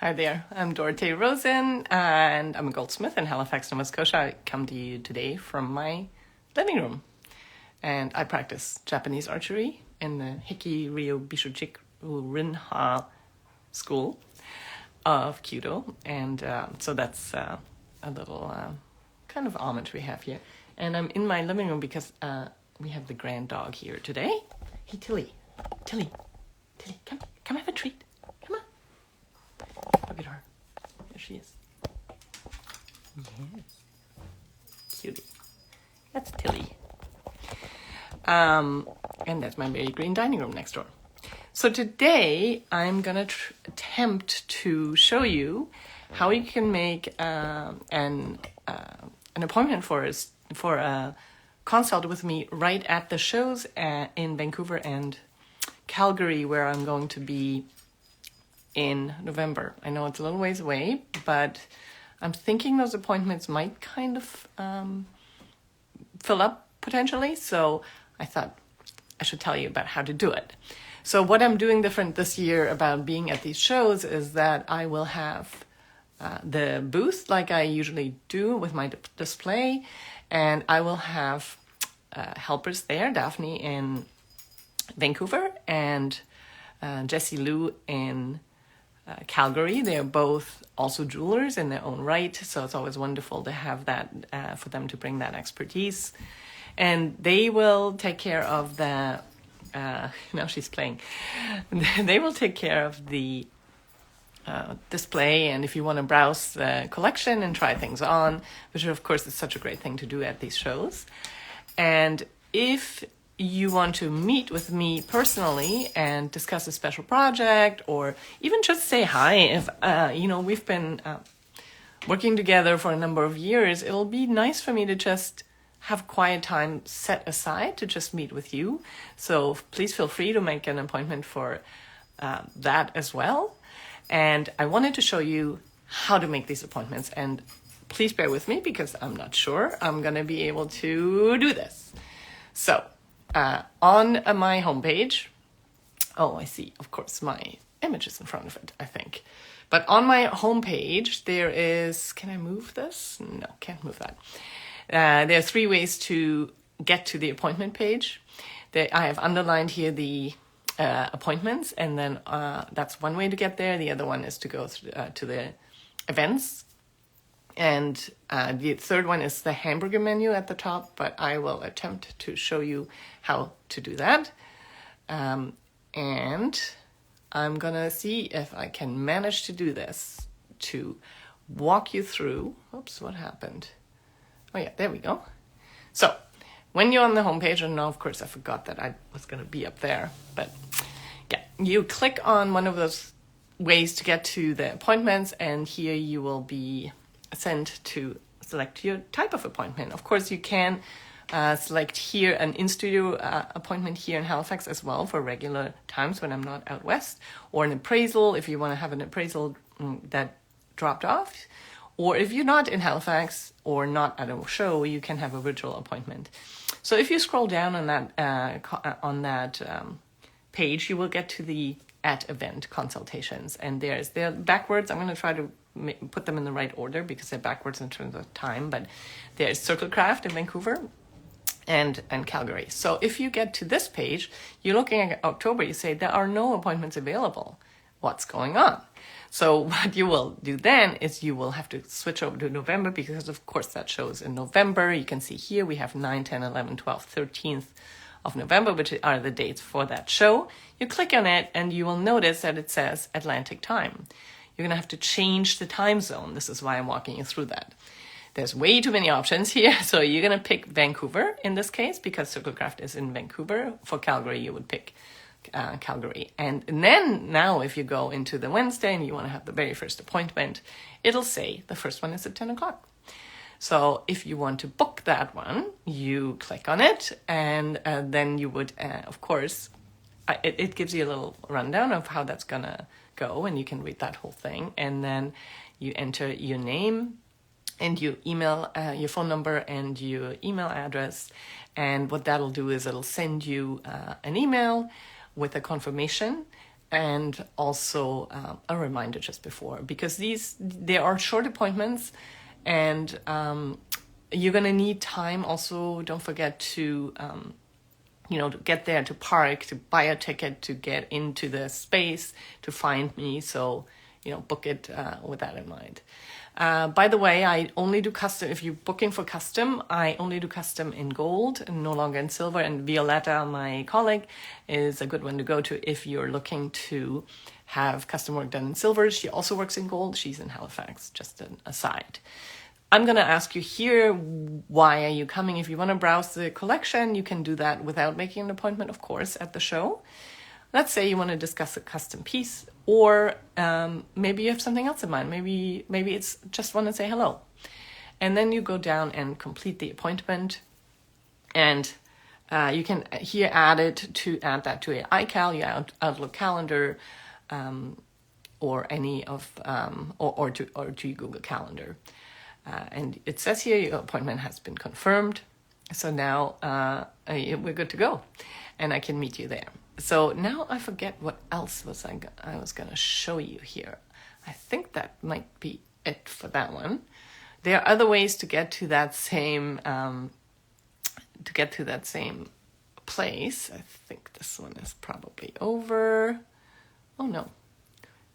Hi there, I'm Dorothy Rosen, and I'm a goldsmith in Halifax, Nova Scotia. I come to you today from my living room, and I practice Japanese archery in the Hiki Ryo Bishochik Rinha School of Kyudo, and so that's a little kind of homage we have here. And I'm in my living room because we have the grand dog here today. Hey, Tilly, come have a treat. Come on. Look at her. There she is. Yes. Cutie. That's Tilly. And that's my very green dining room next door. So today I'm going to attempt to show you how you can make an appointment for a consult with me right at the shows in Vancouver and Calgary, where I'm going to be in November. I know it's a little ways away, but I'm thinking those appointments might kind of fill up potentially. So I thought I should tell you about how to do it. So what I'm doing different this year about being at these shows is that I will have the booth like I usually do with my display, and I will have helpers there, Daphne in Vancouver and Jessie Lou in Calgary. They're both also jewelers in their own right, so it's always wonderful to have that for them to bring that expertise. And they will take care of the now she's playing. They will take care of the display, and if you want to browse the collection and try things on, which of course is such a great thing to do at these shows. And if you want to meet with me personally and discuss a special project, or even just say hi, if we've been working together for a number of years, it'll be nice for me to just have quiet time set aside to just meet with you. So please feel free to make an appointment for that as well. And I wanted to show you how to make these appointments, and please bear with me because I'm not sure I'm going to be able to do this. So on my homepage, I see, of course, my image is in front of it, I think. But on my homepage, there is, can I move this? No, can't move that. There are 3 ways to get to the appointment page. I have underlined here the appointments, and then that's one way to get there. The other one is to go to the events. And the third one is the hamburger menu at the top, but I will attempt to show you how to do that. And I'm going to see if I can manage to do this, to walk you through. Oops, what happened? Oh yeah, there we go. So when you're on the homepage, and now of course I forgot that I was going to be up there, but yeah, you click on one of those ways to get to the appointments, and here you will be sent to select your type of appointment. Of course, you can select here an in-studio appointment here in Halifax as well for regular times when I'm not out west, or an appraisal if you want to have an appraisal that dropped off. Or if you're not in Halifax or not at a show, you can have a virtual appointment. So if you scroll down on that page, you will get to the @event consultations, and they're backwards. I'm going to try to put them in the right order because they're backwards in terms of time, but there's CircleCraft in Vancouver and Calgary. So if you get to this page, you're looking at October, you say there are no appointments available. What's going on? So what you will do then is you will have to switch over to November, because of course that shows in November. You can see here we have 9, 10, 11, 12, 13th of November, which are the dates for that show. You click on it and you will notice that it says Atlantic time. You're going to have to change the time zone. This is why I'm walking you through that. There's way too many options here. So you're going to pick Vancouver in this case, because CircleCraft is in Vancouver. For Calgary, you would pick Calgary. And then now if you go into the Wednesday and you want to have the very first appointment, it'll say the first one is at 10 o'clock. So if you want to book that one, you click on it, and then you would, of course, it gives you a little rundown of how that's going to go, and you can read that whole thing. And then you enter your name and your email, your phone number and your email address. And what that'll do is it'll send you an email with a confirmation and also a reminder just before, because they are short appointments, and you're gonna need time. Also, don't forget to to get there, to park, to buy a ticket, to get into the space, to find me. So, book it with that in mind. By the way, I only do custom. If you're booking for custom, I only do custom in gold and no longer in silver. And Violetta, my colleague, is a good one to go to if you're looking to have custom work done in silver. She also works in gold. She's in Halifax, just an aside. I'm going to ask you here, why are you coming? If you want to browse the collection, you can do that without making an appointment, of course, at the show. Let's say you want to discuss a custom piece, or maybe you have something else in mind. Maybe it's just want to say hello. And then you go down and complete the appointment. And you can here add that to your iCal, your Outlook calendar, or any of or to your Google Calendar. And it says here your appointment has been confirmed. So now we're good to go, and I can meet you there. So now I forget what else I was going to show you here. I think that might be it for that one. There are other ways to get to that same place. I think this one is probably over. Oh no,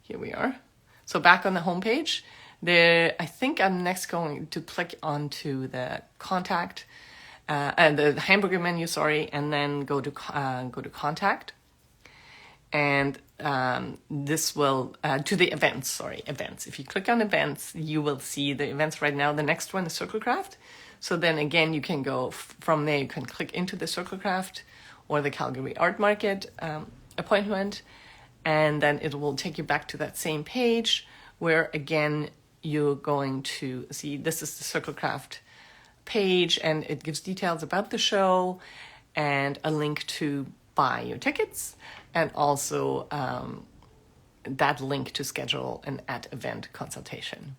here we are. So back on the homepage. I think I'm next going to click onto the contact, the hamburger menu, and then go to contact, and this will to the events. If you click on events, you will see the events right now. The next one is CircleCraft. So then again, you can go from there. You can click into the CircleCraft or the Calgary ArtMarket appointment, and then it will take you back to that same page where again you're going to see this is the CircleCraft page, and it gives details about the show and a link to buy your tickets, and also that link to schedule an at-event consultation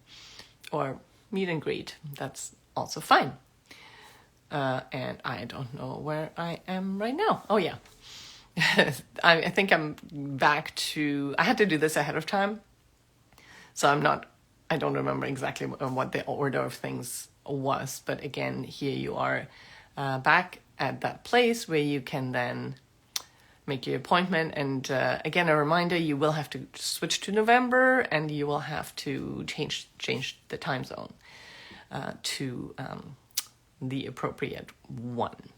or meet and greet. That's also fine. And I don't know where I am right now. Oh yeah. I think I'm back to, I had to do this ahead of time. So I don't remember exactly what the order of things was, but again, here you are back at that place where you can then make your appointment. And again, a reminder, you will have to switch to November, and you will have to change the time zone to the appropriate one.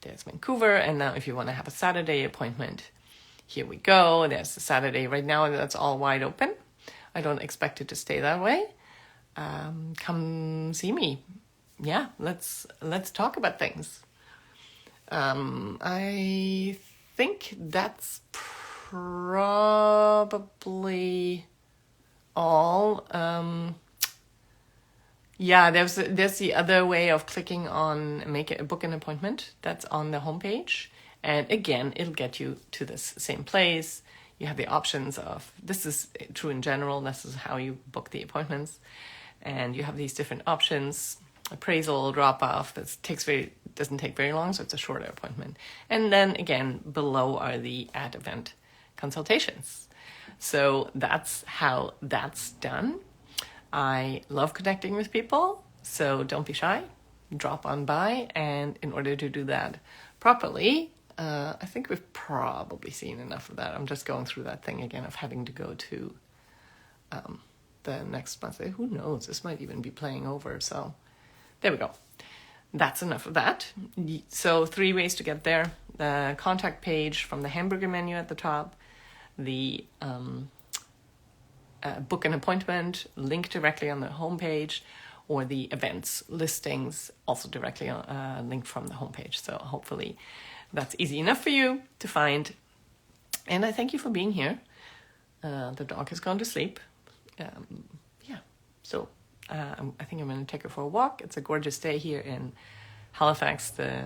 There's Vancouver, and now if you want to have a Saturday appointment, here we go. There's the Saturday right now, and that's all wide open. I don't expect it to stay that way. Come see me. Yeah, let's talk about things. I think that's probably all. Yeah, there's the other way of clicking on book an appointment. That's on the homepage, and again, it'll get you to this same place. You have the options of, this is true in general, this is how you book the appointments. And you have these different options, appraisal, drop-off, doesn't take very long, so it's a shorter appointment. And then again, below are the at-event consultations. So that's how that's done. I love connecting with people, so don't be shy, drop on by. And in order to do that properly, I think we've probably seen enough of that. I'm just going through that thing again of having to go to the next month. Who knows? This might even be playing over. So there we go. That's enough of that. So 3 ways to get there. The contact page from the hamburger menu at the top, the book an appointment, link directly on the homepage, or the events listings, also directly linked from the homepage. So hopefully that's easy enough for you to find. And I thank you for being here. The dog has gone to sleep. So I think I'm going to take her for a walk. It's a gorgeous day here in Halifax. The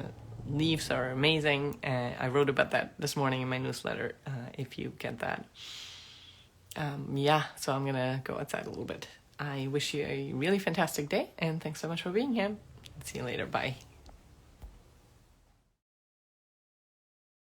leaves are amazing. I wrote about that this morning in my newsletter, if you get that. So I'm going to go outside a little bit. I wish you a really fantastic day, and thanks so much for being here. See you later. Bye.